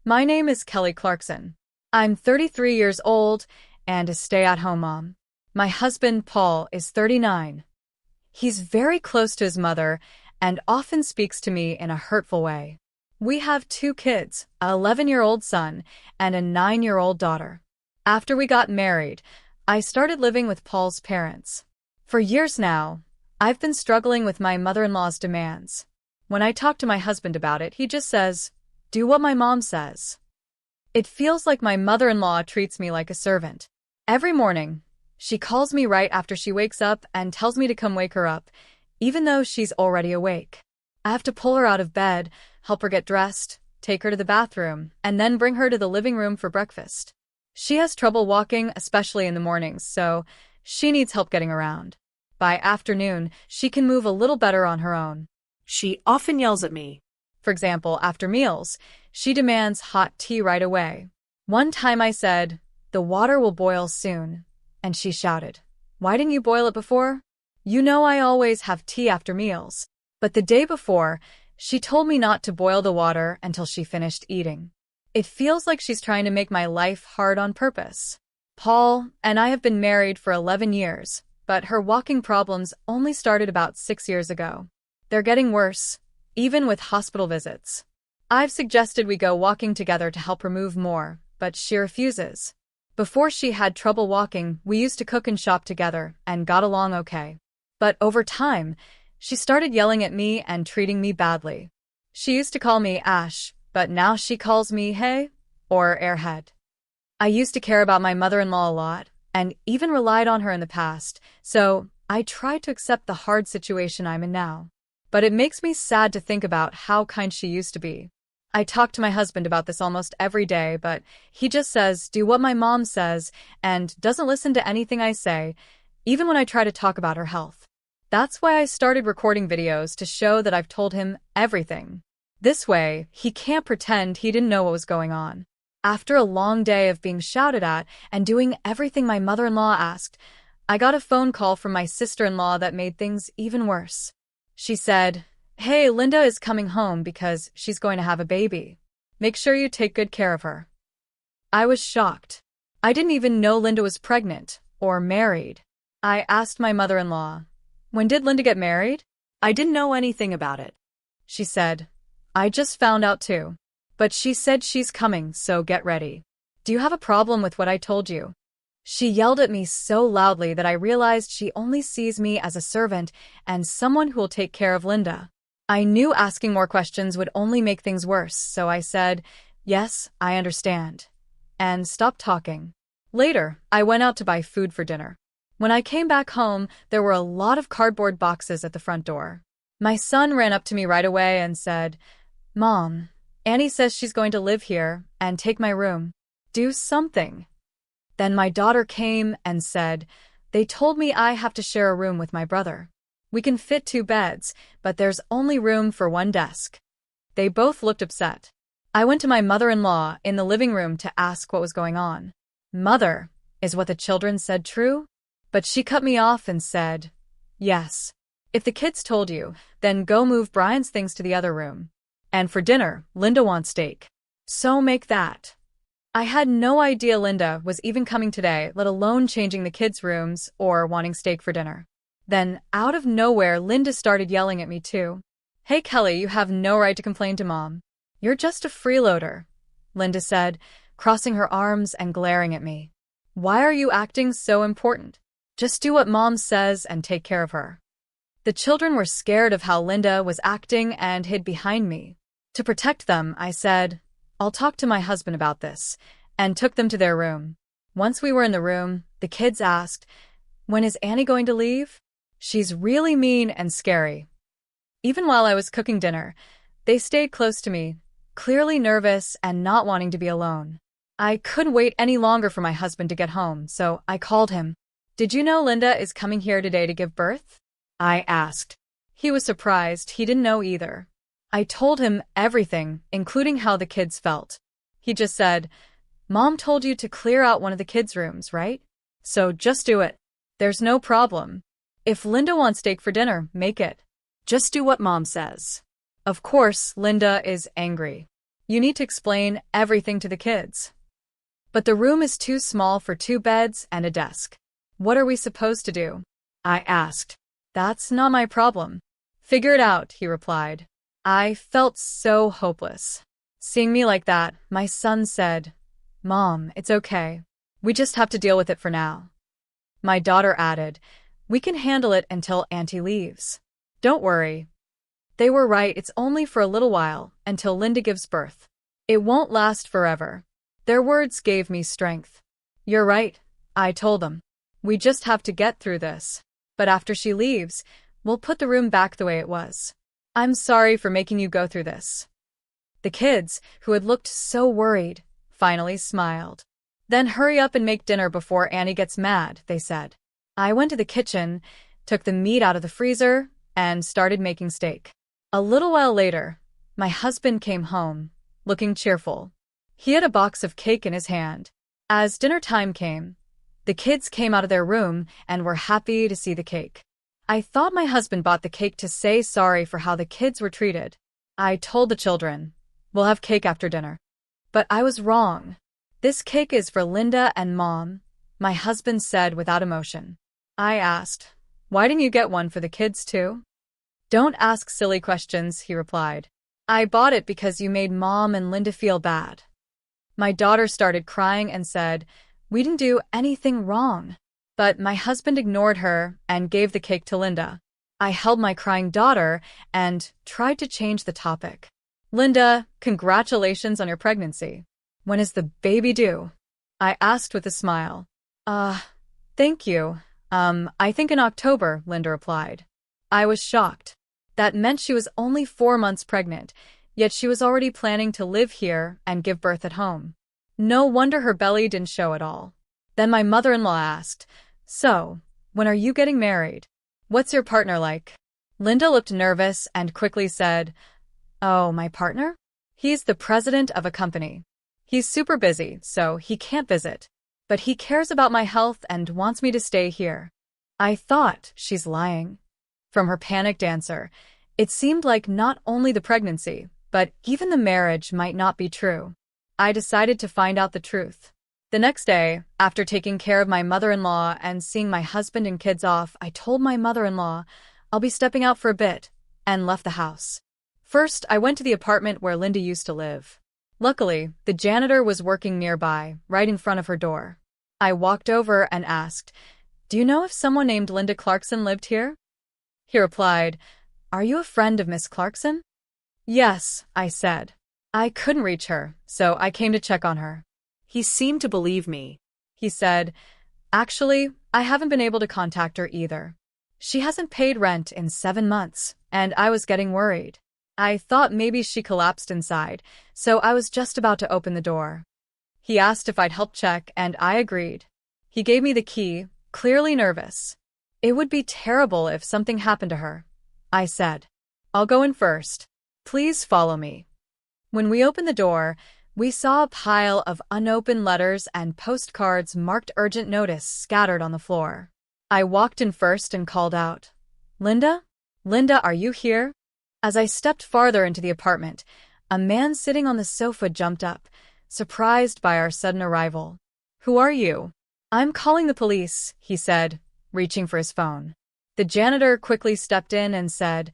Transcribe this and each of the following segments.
My name is Kelly Clarkson. I'm 33 years old and a stay-at-home mom. My husband, Paul, is 39. He's very close to his mother and often speaks to me in a hurtful way. We have 2 kids, an 11-year-old son and a 9-year-old daughter. After we got married, I started living with Paul's parents. For years now, I've been struggling with my mother-in-law's demands. When I talk to my husband about it, he just says, "Do what my mom says." It feels like my mother-in-law treats me like a servant. Every morning, she calls me right after she wakes up and tells me to come wake her up, even though she's already awake. I have to pull her out of bed, help her get dressed, take her to the bathroom, and then bring her to the living room for breakfast. She has trouble walking, especially in the mornings, so she needs help getting around. By afternoon, she can move a little better on her own. She often yells at me. For example, after meals, she demands hot tea right away. One time I said, "The water will boil soon," and she shouted, "Why didn't you boil it before? You know I always have tea after meals." But the day before, she told me not to boil the water until she finished eating. It feels like she's trying to make my life hard on purpose. Paul and I have been married for 11 years, but her walking problems only started about 6 years ago. They're getting worse, even with hospital visits. I've suggested we go walking together to help her move more, but she refuses. Before she had trouble walking, we used to cook and shop together and got along okay. But over time, she started yelling at me and treating me badly. She used to call me Ash, but now she calls me Hey or Airhead. I used to care about my mother-in-law a lot and even relied on her in the past, so I tried to accept the hard situation I'm in now. But it makes me sad to think about how kind she used to be. I talk to my husband about this almost every day, but he just says, "Do what my mom says," and doesn't listen to anything I say, even when I try to talk about her health. That's why I started recording videos to show that I've told him everything. This way, he can't pretend he didn't know what was going on. After a long day of being shouted at and doing everything my mother-in-law asked, I got a phone call from my sister-in-law that made things even worse. She said, "Hey, Linda is coming home because she's going to have a baby. Make sure you take good care of her." I was shocked. I didn't even know Linda was pregnant or married. I asked my mother-in-law, "When did Linda get married?" I didn't know anything about it. She said, "I just found out too. But she said she's coming, so get ready. Do you have a problem with what I told you?" She yelled at me so loudly that I realized she only sees me as a servant and someone who will take care of Linda. I knew asking more questions would only make things worse, so I said, "Yes, I understand," and stopped talking. Later, I went out to buy food for dinner. When I came back home, there were a lot of cardboard boxes at the front door. My son ran up to me right away and said, "Mom, Annie says she's going to live here and take my room. Do something." Then my daughter came and said, "They told me I have to share a room with my brother. We can fit 2 beds, but there's only room for 1 desk." They both looked upset. I went to my mother-in-law in the living room to ask what was going on. "Mother, is what the children said true?" But she cut me off and said, "Yes. If the kids told you, then go move Brian's things to the other room. And for dinner, Linda wants steak. So make that." I had no idea Linda was even coming today, let alone changing the kids' rooms or wanting steak for dinner. Then, out of nowhere, Linda started yelling at me too. "Hey Kelly, you have no right to complain to Mom. You're just a freeloader," Linda said, crossing her arms and glaring at me. "Why are you acting so important? Just do what Mom says and take care of her." The children were scared of how Linda was acting and hid behind me. To protect them, I said, "I'll talk to my husband about this," and took them to their room. Once we were in the room, the kids asked, "When is Annie going to leave? She's really mean and scary." Even while I was cooking dinner, they stayed close to me, clearly nervous and not wanting to be alone. I couldn't wait any longer for my husband to get home, so I called him. "Did you know Linda is coming here today to give birth?" I asked. He was surprised. He didn't know either. I told him everything, including how the kids felt. He just said, "Mom told you to clear out one of the kids' rooms, right? So just do it. There's no problem. If Linda wants steak for dinner, make it. Just do what Mom says." Of course, Linda is angry. You need to explain everything to the kids. But the room is too small for 2 beds and a desk. What are we supposed to do? I asked. That's not my problem. Figure it out, he replied. I felt so hopeless. Seeing me like that, my son said, Mom, it's okay. We just have to deal with it for now. My daughter added, We can handle it until Auntie leaves. Don't worry. They were right, it's only for a little while, until Linda gives birth. It won't last forever. Their words gave me strength. You're right, I told them. We just have to get through this. But after she leaves, we'll put the room back the way it was. I'm sorry for making you go through this. The kids, who had looked so worried, finally smiled. Then hurry up and make dinner before Annie gets mad, they said. I went to the kitchen, took the meat out of the freezer, and started making steak. A little while later, my husband came home, looking cheerful. He had a box of cake in his hand. As dinner time came, the kids came out of their room and were happy to see the cake. I thought my husband bought the cake to say sorry for how the kids were treated. I told the children, We'll have cake after dinner. But I was wrong. This cake is for Linda and Mom, my husband said without emotion. I asked, Why didn't you get one for the kids too? Don't ask silly questions, he replied. I bought it because you made Mom and Linda feel bad. My daughter started crying and said, We didn't do anything wrong. But my husband ignored her and gave the cake to Linda. I held my crying daughter and tried to change the topic. Linda, congratulations on your pregnancy. When is the baby due? I asked with a smile. Thank you. I think in October, Linda replied. I was shocked. That meant she was only 4 months pregnant, yet she was already planning to live here and give birth at home. No wonder her belly didn't show at all. Then my mother-in-law asked, So, when are you getting married? What's your partner like? Linda looked nervous and quickly said, Oh, my partner? He's the president of a company. He's super busy, so he can't visit. But he cares about my health and wants me to stay here. I thought, she's lying. From her panicked answer, it seemed like not only the pregnancy, but even the marriage might not be true. I decided to find out the truth. The next day, after taking care of my mother-in-law and seeing my husband and kids off, I told my mother-in-law, I'll be stepping out for a bit, and left the house. First, I went to the apartment where Linda used to live. Luckily, the janitor was working nearby, right in front of her door. I walked over and asked, Do you know if someone named Linda Clarkson lived here? He replied, Are you a friend of Miss Clarkson? Yes, I said. I couldn't reach her, so I came to check on her. He seemed to believe me. He said, Actually, I haven't been able to contact her either. She hasn't paid rent in 7 months, and I was getting worried. I thought maybe she collapsed inside, so I was just about to open the door. He asked if I'd help check, and I agreed. He gave me the key, clearly nervous. It would be terrible if something happened to her, I said. I'll go in first. Please follow me. When we opened the door, we saw a pile of unopened letters and postcards marked urgent notice scattered on the floor. I walked in first and called out, Linda? Linda, are you here? As I stepped farther into the apartment, a man sitting on the sofa jumped up, surprised by our sudden arrival. Who are you? I'm calling the police, he said, reaching for his phone. The janitor quickly stepped in and said,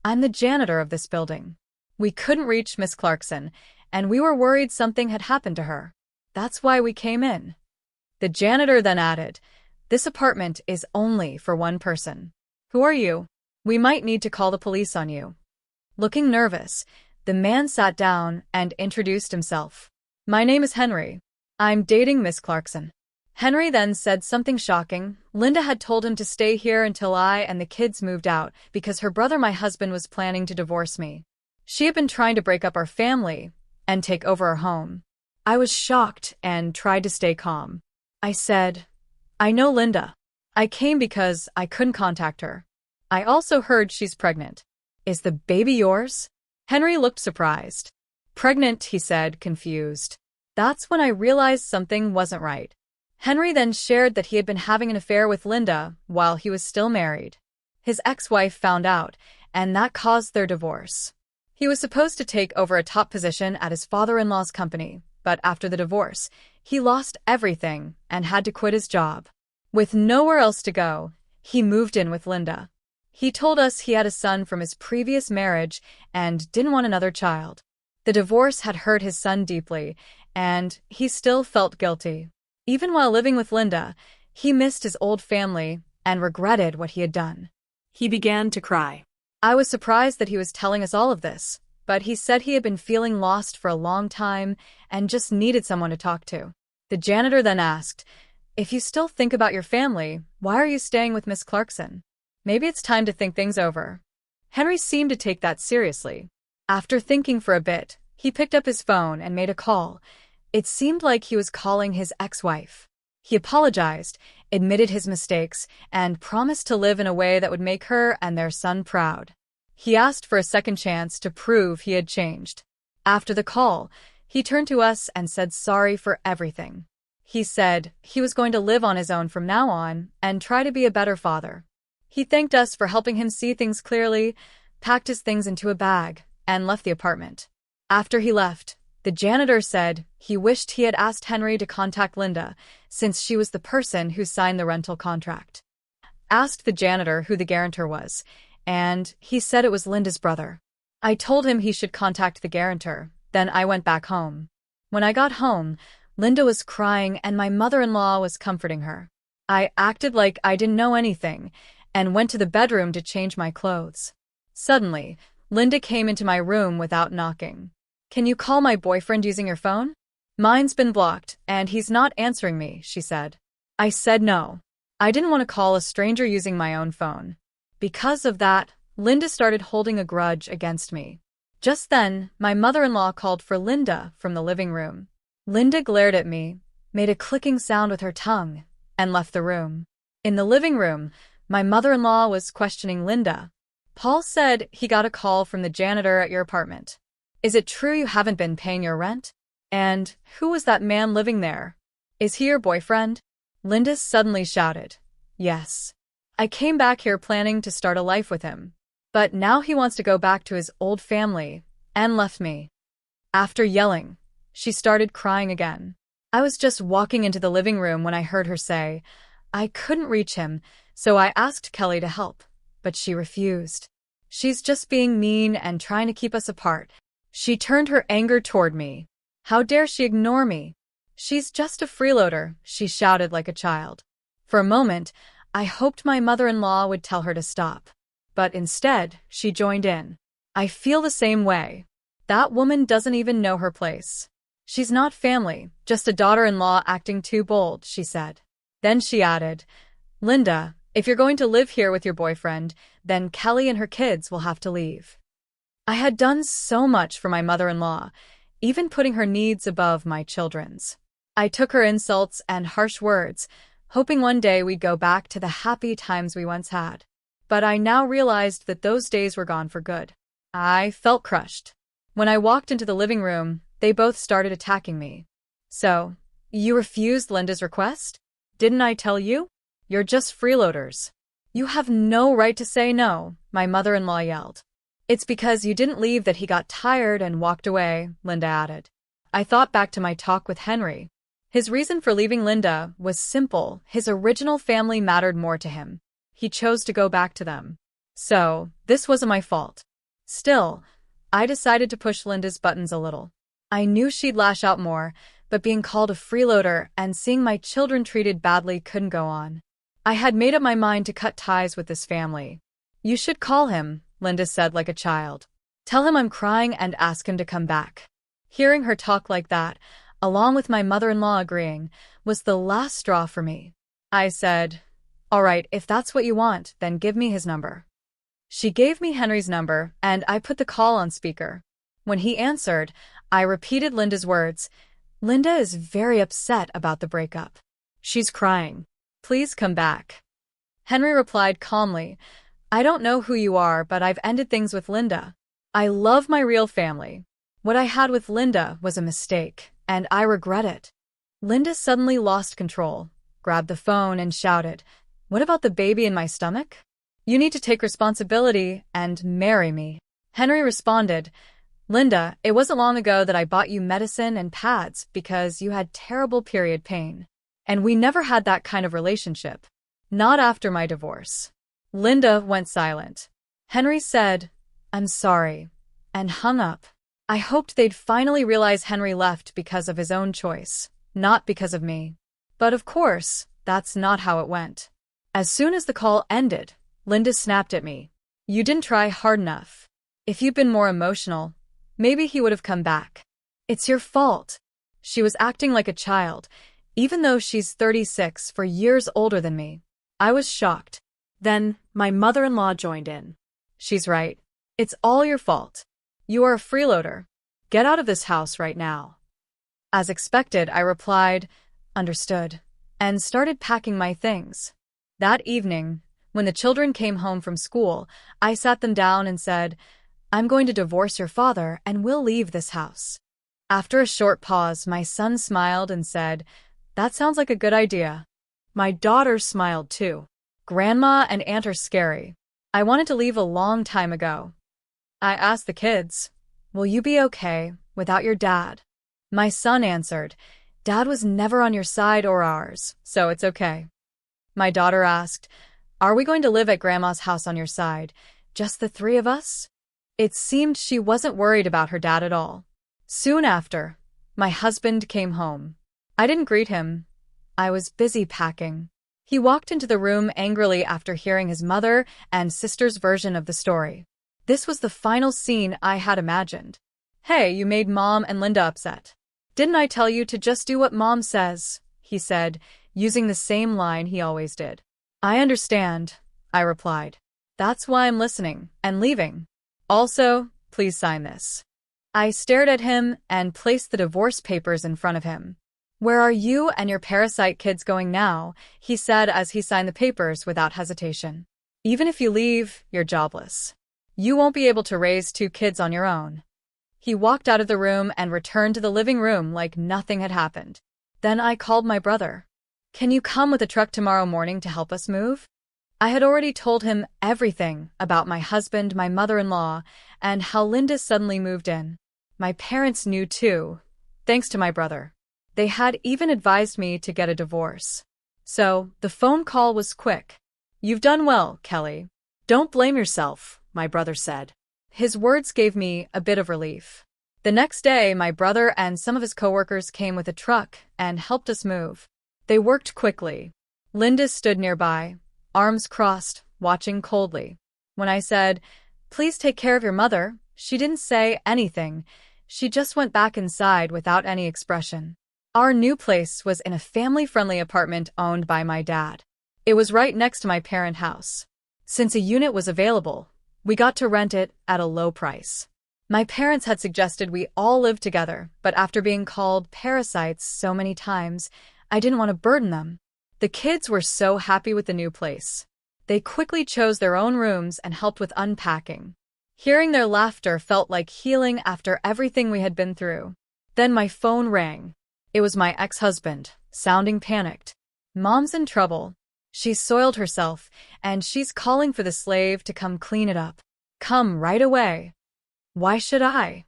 I'm the janitor of this building. We couldn't reach Miss Clarkson, and we were worried something had happened to her. That's why we came in. The janitor then added, This apartment is only for one person. Who are you? We might need to call the police on you. Looking nervous, the man sat down and introduced himself. My name is Henry. I'm dating Miss Clarkson. Henry then said something shocking. Linda had told him to stay here until I and the kids moved out because her brother, my husband, was planning to divorce me. She had been trying to break up our family and take over our home. I was shocked and tried to stay calm. I said, I know Linda. I came because I couldn't contact her. I also heard she's pregnant. Is the baby yours? Henry looked surprised. Pregnant, he said, confused. That's when I realized something wasn't right. Henry then shared that he had been having an affair with Linda while he was still married. His ex-wife found out, and that caused their divorce. He was supposed to take over a top position at his father-in-law's company, but after the divorce, he lost everything and had to quit his job. With nowhere else to go, he moved in with Linda. He told us he had a son from his previous marriage and didn't want another child. The divorce had hurt his son deeply, and he still felt guilty. Even while living with Linda, he missed his old family and regretted what he had done. He began to cry. I was surprised that he was telling us all of this, but he said he had been feeling lost for a long time and just needed someone to talk to. The janitor then asked, "If you still think about your family, why are you staying with Miss Clarkson? Maybe it's time to think things over." Henry seemed to take that seriously. After thinking for a bit, he picked up his phone and made a call. It seemed like he was calling his ex-wife. He apologized, admitted his mistakes, and promised to live in a way that would make her and their son proud. He asked for a second chance to prove he had changed. After the call, he turned to us and said sorry for everything. He said he was going to live on his own from now on and try to be a better father. He thanked us for helping him see things clearly, packed his things into a bag, and left the apartment. After he left, the janitor said he wished he had asked Henry to contact Linda, since she was the person who signed the rental contract. Asked the janitor who the guarantor was, and he said it was Linda's brother. I told him he should contact the guarantor, then I went back home. When I got home, Linda was crying and my mother-in-law was comforting her. I acted like I didn't know anything and went to the bedroom to change my clothes. Suddenly, Linda came into my room without knocking. "Can you call my boyfriend using your phone? Mine's been blocked, and he's not answering me," she said. I said no. I didn't want to call a stranger using my own phone. Because of that, Linda started holding a grudge against me. Just then, my mother-in-law called for Linda from the living room. Linda glared at me, made a clicking sound with her tongue, and left the room. In the living room, my mother-in-law was questioning Linda. "Paul said he got a call from the janitor at your apartment. Is it true you haven't been paying your rent? And who was that man living there? Is he your boyfriend?" Linda suddenly shouted, "Yes. I came back here planning to start a life with him. But now he wants to go back to his old family, and left me." After yelling, she started crying again. I was just walking into the living room when I heard her say, "I couldn't reach him, so I asked Kelly to help, but she refused. She's just being mean and trying to keep us apart." She turned her anger toward me. "How dare she ignore me? She's just a freeloader," she shouted like a child. For a moment, I hoped my mother-in-law would tell her to stop. But instead, she joined in. "I feel the same way. That woman doesn't even know her place. She's not family, just a daughter-in-law acting too bold," she said. Then she added, "Linda, if you're going to live here with your boyfriend, then Kelly and her kids will have to leave." I had done so much for my mother-in-law, even putting her needs above my children's. I took her insults and harsh words, hoping one day we'd go back to the happy times we once had. But I now realized that those days were gone for good. I felt crushed. When I walked into the living room, they both started attacking me. "So, you refused Linda's request? Didn't I tell you? You're just freeloaders. You have no right to say no," my mother-in-law yelled. "It's because you didn't leave that he got tired and walked away," Linda added. I thought back to my talk with Henry. His reason for leaving Linda was simple. His original family mattered more to him. He chose to go back to them. So, this wasn't my fault. Still, I decided to push Linda's buttons a little. I knew she'd lash out more, but being called a freeloader and seeing my children treated badly couldn't go on. I had made up my mind to cut ties with this family. "You should call him," Linda said like a child. "Tell him I'm crying and ask him to come back." Hearing her talk like that, along with my mother-in-law agreeing, was the last straw for me. I said, "All right, if that's what you want, then give me his number." She gave me Henry's number, and I put the call on speaker. When he answered, I repeated Linda's words. "Linda is very upset about the breakup. She's crying. Please come back." Henry replied calmly, "I don't know who you are, but I've ended things with Linda. I love my real family. What I had with Linda was a mistake, and I regret it." Linda suddenly lost control, grabbed the phone, and shouted, "What about the baby in my stomach? You need to take responsibility and marry me." Henry responded, Linda, it wasn't long ago that I bought you medicine and pads because you had terrible period pain. And we never had that kind of relationship. Not after my divorce. Linda went silent. Henry said, I'm sorry, and hung up. I hoped they'd finally realize Henry left because of his own choice, not because of me. But of course, that's not how it went. As soon as the call ended, Linda snapped at me. You didn't try hard enough. If you'd been more emotional, maybe he would have come back. It's your fault. She was acting like a child, even though she's 36, 4 years older than me. I was shocked. Then, my mother-in-law joined in. She's right. It's all your fault. You are a freeloader. Get out of this house right now. As expected, I replied, understood, and started packing my things. That evening, when the children came home from school, I sat them down and said, I'm going to divorce your father and we'll leave this house. After a short pause, my son smiled and said, that sounds like a good idea. My daughter smiled too. Grandma and aunt are scary. I wanted to leave a long time ago. I asked the kids, will you be okay without your dad? My son answered, Dad was never on your side or ours, so it's okay. My daughter asked, are we going to live at Grandma's house on your side, just the three of us? It seemed she wasn't worried about her dad at all. Soon after, my husband came home. I didn't greet him. I was busy packing. He walked into the room angrily after hearing his mother and sister's version of the story. This was the final scene I had imagined. Hey, you made Mom and Linda upset. Didn't I tell you to just do what Mom says? He said, using the same line he always did. I understand, I replied. That's why I'm listening and leaving. Also, please sign this. I stared at him and placed the divorce papers in front of him. Where are you and your parasite kids going now? He said as he signed the papers without hesitation. Even if you leave, you're jobless. You won't be able to raise 2 kids on your own. He walked out of the room and returned to the living room like nothing had happened. Then I called my brother. Can you come with a truck tomorrow morning to help us move? I had already told him everything about my husband, my mother-in-law, and how Linda suddenly moved in. My parents knew too, thanks to my brother. They had even advised me to get a divorce. So, the phone call was quick. You've done well, Kelly. Don't blame yourself, my brother said. His words gave me a bit of relief. The next day, my brother and some of his coworkers came with a truck and helped us move. They worked quickly. Linda stood nearby, arms crossed, watching coldly. When I said, please take care of your mother, she didn't say anything. She just went back inside without any expression. Our new place was in a family-friendly apartment owned by my dad. It was right next to my parent house. Since a unit was available, we got to rent it at a low price. My parents had suggested we all live together, but after being called parasites so many times, I didn't want to burden them. The kids were so happy with the new place. They quickly chose their own rooms and helped with unpacking. Hearing their laughter felt like healing after everything we had been through. Then my phone rang. It was my ex-husband, sounding panicked. Mom's in trouble. She soiled herself, and she's calling for the slave to come clean it up. Come right away. Why should I?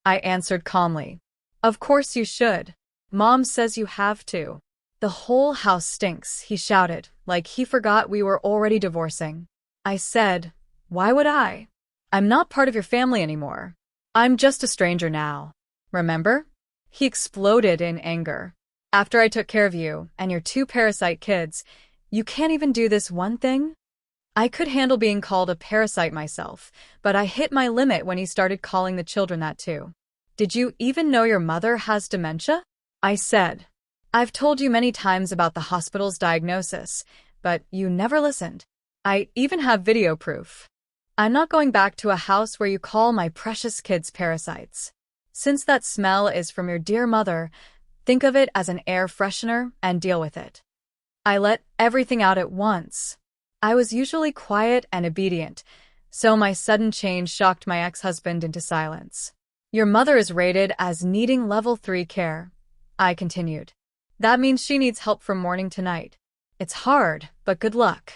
I answered calmly. Of course you should. Mom says you have to. The whole house stinks, he shouted, like he forgot we were already divorcing. I said, why would I? I'm not part of your family anymore. I'm just a stranger now. Remember? He exploded in anger. After I took care of you and your 2 parasite kids, you can't even do this one thing? I could handle being called a parasite myself, but I hit my limit when he started calling the children that too. Did you even know your mother has dementia? I said. I've told you many times about the hospital's diagnosis, but you never listened. I even have video proof. I'm not going back to a house where you call my precious kids parasites. Since that smell is from your dear mother, think of it as an air freshener and deal with it. I let everything out at once. I was usually quiet and obedient, so my sudden change shocked my ex-husband into silence. Your mother is rated as needing level 3 care, I continued. That means she needs help from morning to night. It's hard, but good luck.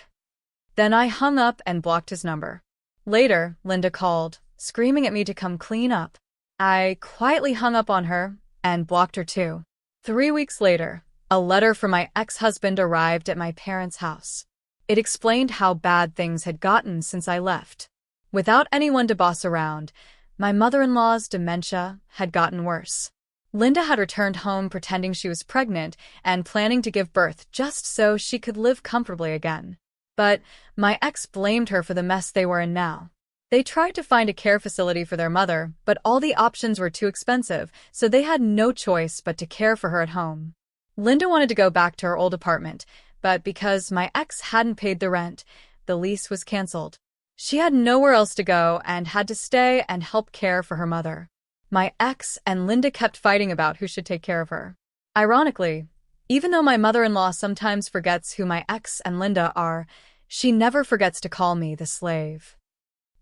Then I hung up and blocked his number. Later, Linda called, screaming at me to come clean up. I quietly hung up on her and blocked her too. 3 weeks later, a letter from my ex-husband arrived at my parents' house. It explained how bad things had gotten since I left. Without anyone to boss around, my mother-in-law's dementia had gotten worse. Linda had returned home pretending she was pregnant and planning to give birth just so she could live comfortably again. But my ex blamed her for the mess they were in now. They tried to find a care facility for their mother, but all the options were too expensive, so they had no choice but to care for her at home. Linda wanted to go back to her old apartment, but because my ex hadn't paid the rent, the lease was canceled. She had nowhere else to go and had to stay and help care for her mother. My ex and Linda kept fighting about who should take care of her. Ironically, even though my mother-in-law sometimes forgets who my ex and Linda are, she never forgets to call me the slave.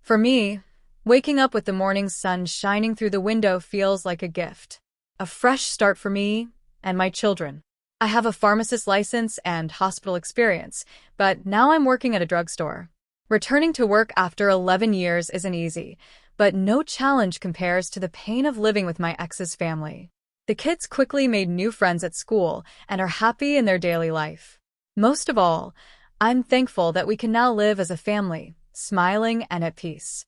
For me, waking up with the morning sun shining through the window feels like a gift. A fresh start for me and my children. I have a pharmacist license and hospital experience, but now I'm working at a drugstore. Returning to work after 11 years isn't easy, but no challenge compares to the pain of living with my ex's family. The kids quickly made new friends at school and are happy in their daily life. Most of all, I'm thankful that we can now live as a family, smiling and at peace.